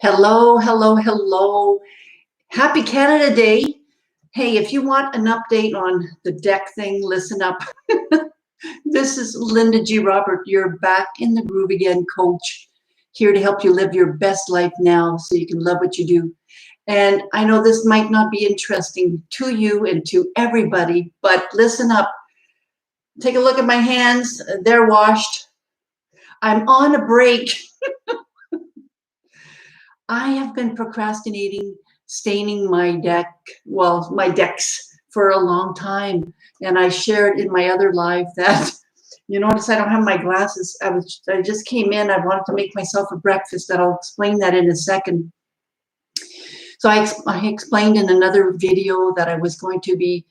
Hello, hello, hello. Happy Canada Day. Hey, if you want an update on the deck thing, listen up. This is Linda G. Robert. You're back in the groove again, coach. Here to help you live your best life now so you can love what you do. And I know this might not be interesting to you and to everybody, but listen up. Take a look at my hands. They're washed. I'm on a break. I have been procrastinating staining my decks for a long time. And I shared in my other live that, you notice I don't have my glasses. I just came in. I wanted to make myself a breakfast. I'll explain that in a second. So I explained in another video that I was going to be,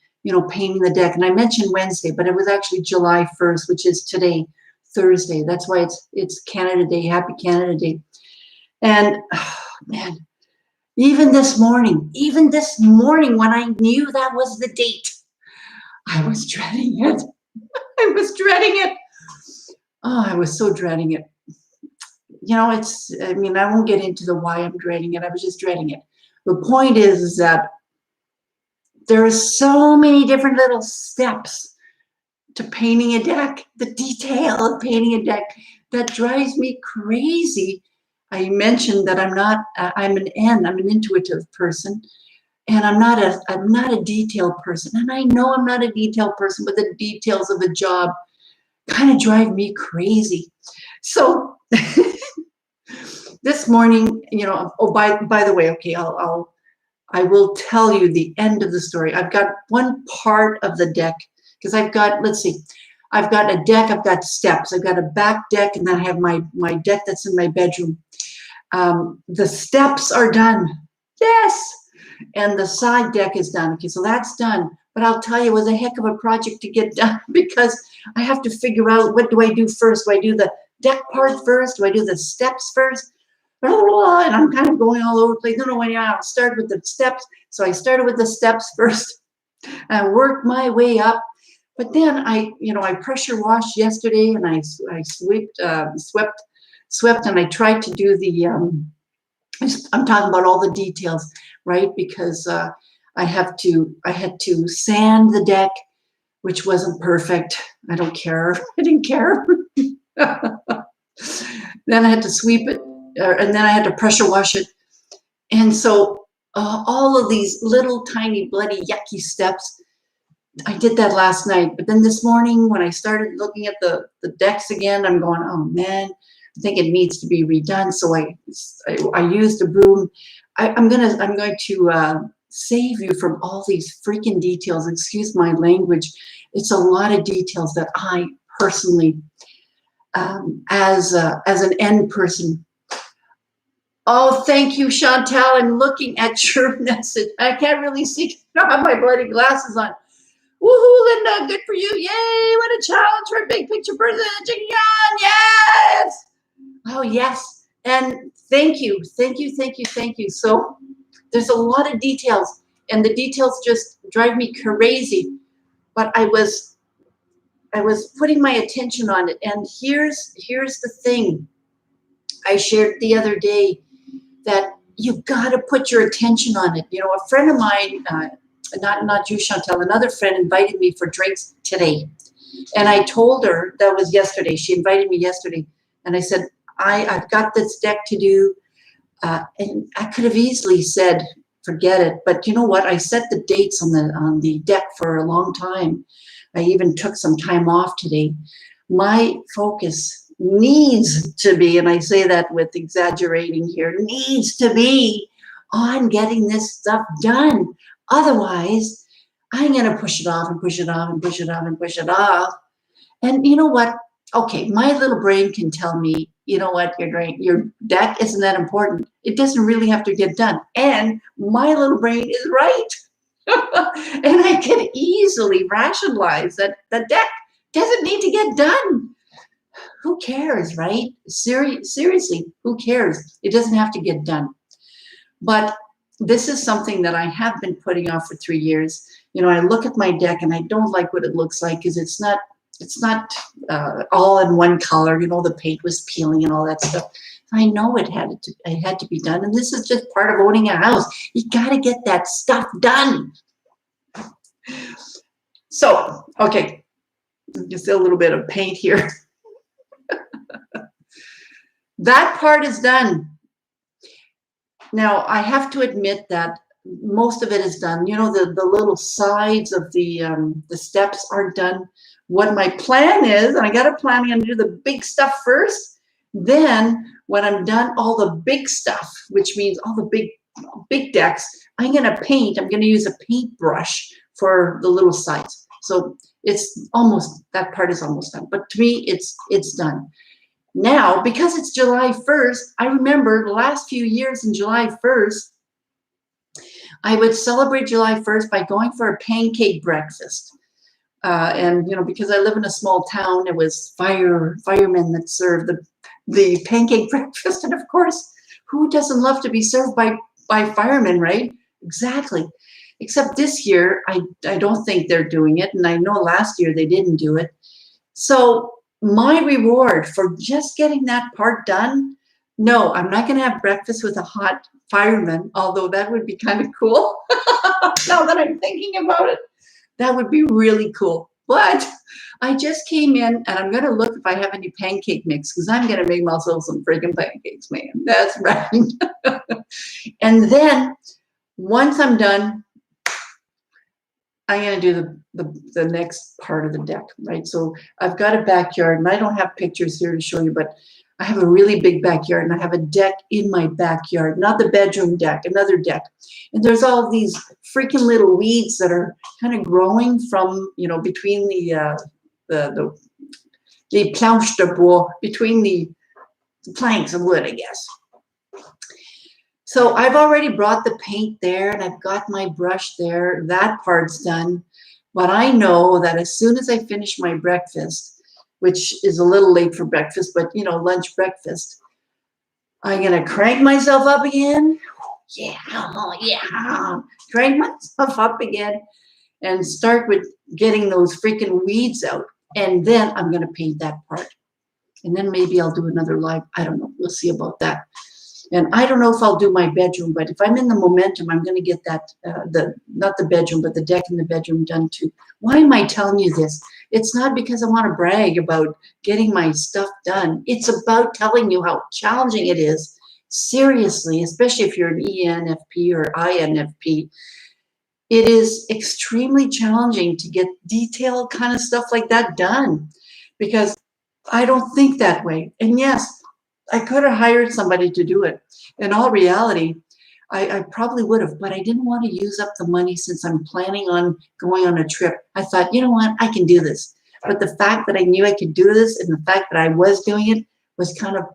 painting the deck. And I mentioned Wednesday, but it was actually July 1st, which is today, Thursday. That's why it's Canada Day. Happy Canada Day. And man, even this morning when I knew that was the date, I was dreading it. I was dreading it. Oh, I was so dreading it. I won't get into the why I'm dreading it. I was just dreading it. The point is that there are so many different little steps to painting a deck, the detail of painting a deck that drives me crazy. I mentioned that I'm an intuitive person, and I'm not a detailed person. And I know I'm not a detailed person, but the details of a job kind of drive me crazy. So this morning, by the way, okay, I will tell you the end of the story. I've got one part of the deck because I've got a deck, I've got steps, I've got a back deck, and then I have my deck that's in my bedroom. The steps are done. Yes. And the side deck is done. Okay, so that's done. But I'll tell you, it was a heck of a project to get done because I have to figure out, what do I do first? Do I do the deck part first? Do I do the steps first? And I'm kind of going all over the place. I'll start with the steps. So I started with the steps first. I worked my way up. But then I pressure washed yesterday, and I swept, and I tried to do the, I'm talking about all the details, right? Because I had to sand the deck, which wasn't perfect. I don't care. I didn't care. Then I had to sweep it, and then I had to pressure wash it. And so all of these little tiny bloody yucky steps, I did that last night. But then this morning when I started looking at the decks again, I'm going, oh man, I think it needs to be redone. So I used a broom. I'm going to save you from all these freaking details. Excuse my language. It's a lot of details that I personally, as an end person. Oh, thank you, Chantal. I'm looking at your message. I can't really see. I don't have my bloody glasses on. Woohoo, Linda, good for you. Yay, what a challenge for a big picture person. Yes. Oh, yes. And thank you. So there's a lot of details, and the details just drive me crazy. But I was putting my attention on it. And here's the thing. I shared the other day that you got to put your attention on it. A friend of mine, not you, Chantal, another friend invited me for drinks today. And I told her, that was yesterday. She invited me yesterday. And I said, I've got this deck to do. And I could have easily said, forget it. But you know what? I set the dates on the deck for a long time. I even took some time off today. My focus needs to be, and I say that with exaggerating here, needs to be on getting this stuff done. Otherwise, I'm going to push it off and push it off and push it off and push it off. And you know what? Okay, my little brain can tell me, you know what, your deck isn't that important. It doesn't really have to get done. And my little brain is right. And I can easily rationalize that the deck doesn't need to get done. Who cares, right? Seriously, who cares? It doesn't have to get done. But this is something that I have been putting off for 3 years. I look at my deck and I don't like what it looks like because it's not all in one color. The paint was peeling and all that stuff. I know it had to be done, and this is just part of owning a house. You got to get that stuff done. So, okay, just a little bit of paint here. That part is done. Now, I have to admit that most of it is done. You know, the little sides of the steps aren't done. What my plan is, and I got a plan, I'm going to do the big stuff first. Then, when I'm done all the big stuff, which means all the big decks, I'm going to paint. I'm going to use a paintbrush for the little sides. So it's almost, that part is almost done. But to me, it's done. Now, because it's July 1st, I remember the last few years in July 1st, I would celebrate July 1st by going for a pancake breakfast. And, you know, because I live in a small town, it was firemen that served the pancake breakfast. And of course, who doesn't love to be served by firemen, right? Exactly. Except this year, I don't think they're doing it. And I know last year they didn't do it. So my reward for just getting that part done, no, I'm not going to have breakfast with a hot fireman, although that would be kind of cool. Now that I'm thinking about it, that would be really cool. But I just came in and I'm going to look if I have any pancake mix because I'm going to make myself some freaking pancakes, man. That's right. And then once I'm done, I'm going to do the next part of the deck, right? So I've got a backyard, and I don't have pictures here to show you, but I have a really big backyard, and I have a deck in my backyard, not the bedroom deck, another deck. And there's all these freaking little weeds that are kind of growing from, you know, between the planche de bois, between the planks of wood, I guess. So I've already brought the paint there and I've got my brush there. That part's done. But I know that as soon as I finish my breakfast, which is a little late for breakfast, but you know, lunch breakfast, I'm going to crank myself up again. Yeah, yeah. Crank myself up again and start with getting those freaking weeds out. And then I'm going to paint that part. And then maybe I'll do another live. I don't know. We'll see about that. And I don't know if I'll do my bedroom, but if I'm in the momentum, I'm going to get that, not the bedroom, but the deck in the bedroom done too. Why am I telling you this? It's not because I want to brag about getting my stuff done. It's about telling you how challenging it is. Seriously, especially if you're an ENFP or INFP, it is extremely challenging to get detailed kind of stuff like that done because I don't think that way. And yes, I could have hired somebody to do it. In all reality, I probably would have, but I didn't want to use up the money since I'm planning on going on a trip. I thought, you know what, I can do this. But the fact that I knew I could do this and the fact that I was doing it was kind of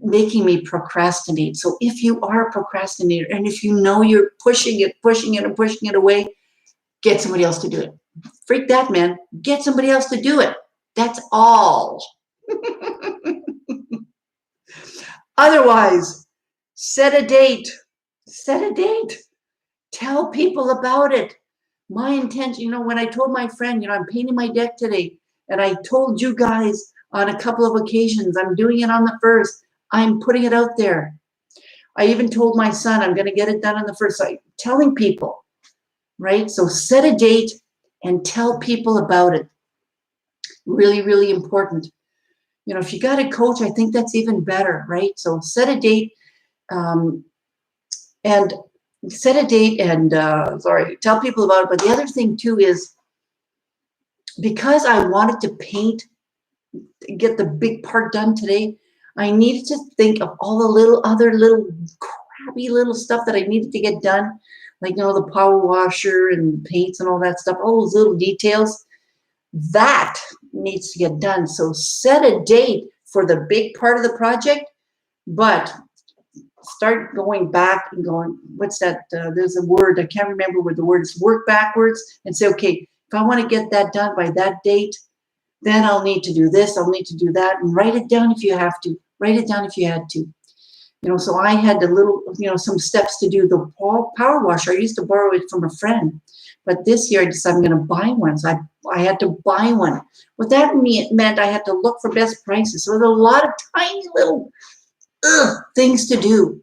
making me procrastinate. So if you are a procrastinator and if you know you're pushing it away, get somebody else to do it. Freak that, man. Get somebody else to do it. That's all. Otherwise, set a date. Set a date. Tell people about it. My intention, you know, when I told my friend, you know, I'm painting my deck today, and I told you guys on a couple of occasions, I'm doing it on the 1st. I'm putting it out there. I even told my son I'm going to get it done on the 1st. So telling people, right? So set a date and tell people about it. Really, really important. You know, if you got a coach, I think that's even better, right? So set a date and tell people about it. But the other thing too is because I wanted to get the big part done today, I needed to think of all the other crappy little stuff that I needed to get done. Like, you know, the power washer and paints and all that stuff, all those little details. That needs to get done. So set a date for the big part of the project, but start going back and going, what's that? There's a word, I can't remember what the word is. Work backwards and say, okay, if I want to get that done by that date, then I'll need to do this, I'll need to do that, and write it down if you have to. Write it down if you had to. You know, so I had some steps to do the power washer. I used to borrow it from a friend. But this year I decided I'm going to buy one. So I had to buy one. What that meant I had to look for best prices. So there's a lot of tiny little things to do.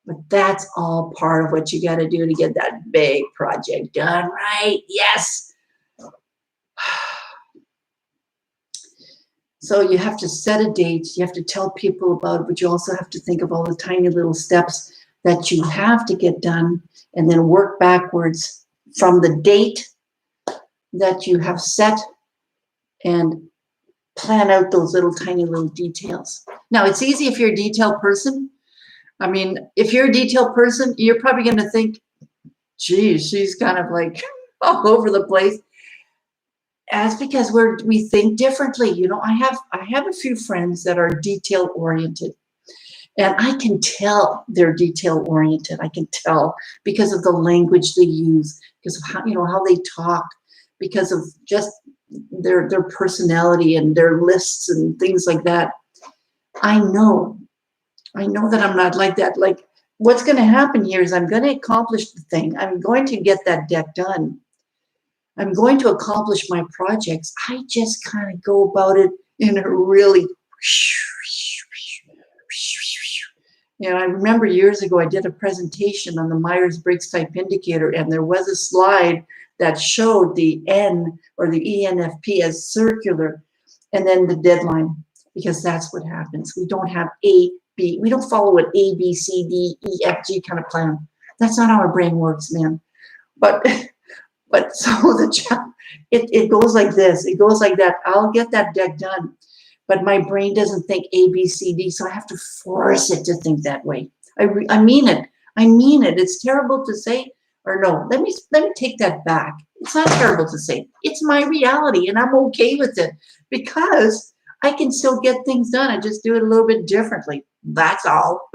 But that's all part of what you got to do to get that big project done, right? Yes. So you have to set a date. You have to tell people about it, but you also have to think of all the tiny little steps that you have to get done, and then work backwards from the date that you have set and plan out those little tiny little details. Now, it's easy if you're a detail person. I mean, if you're a detail person, you're probably going to think, geez, she's kind of like all over the place. That's because we think differently. You know, I have a few friends that are detail oriented, and I can tell they're detail oriented. I can tell because of the language they use, because of how, you know, how they talk, because of just their personality and their lists and things like that. I know that I'm not like that. Like, what's going to happen here is I'm going to accomplish the thing. I'm going to get that deck done. I'm going to accomplish my projects. I just kind of go about it in a really, and I remember years ago, I did a presentation on the Myers-Briggs type indicator, and there was a slide that showed the N or the ENFP as circular, and then the deadline, because that's what happens. We don't have we don't follow an A, B, C, D, E, F, G kind of plan. That's not how our brain works, man. But so it goes like this. It goes like that. I'll get that deck done, but my brain doesn't think A, B, C, D, so I have to force it to think that way. I mean it. I mean it. It's terrible to say, or no, let me take that back. It's not terrible to say. It's my reality, and I'm okay with it because I can still get things done. I just do it a little bit differently. That's all.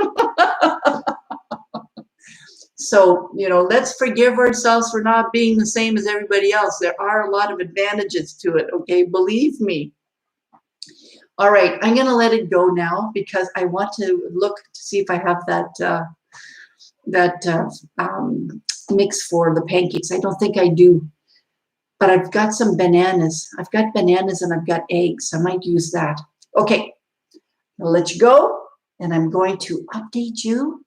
So, you know, let's forgive ourselves for not being the same as everybody else. There are a lot of advantages to it, okay? Believe me. All right, I'm going to let it go now because I want to look to see if I have that mix for the pancakes. I don't think I do, but I've got some bananas. I've got bananas and I've got eggs. I might use that. Okay, I'll let you go, and I'm going to update you.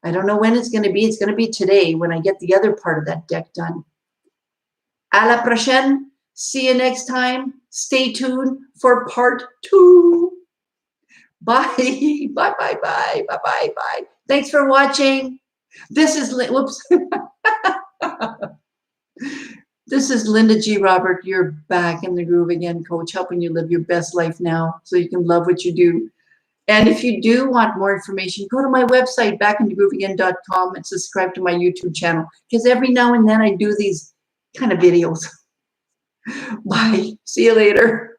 I don't know when it's going to be. It's going to be today when I get the other part of that deck done. À la prochaine. See you next time. Stay tuned for part 2. Bye. Bye, bye, bye, bye, bye, bye. Thanks for watching. This is, whoops. This is Linda G. Robert. You're back in the groove again, coach, helping you live your best life now so you can love what you do. And if you do want more information, go to my website, backinthegrooveagain.com, and subscribe to my YouTube channel, because every now and then I do these kind of videos. Bye. See you later.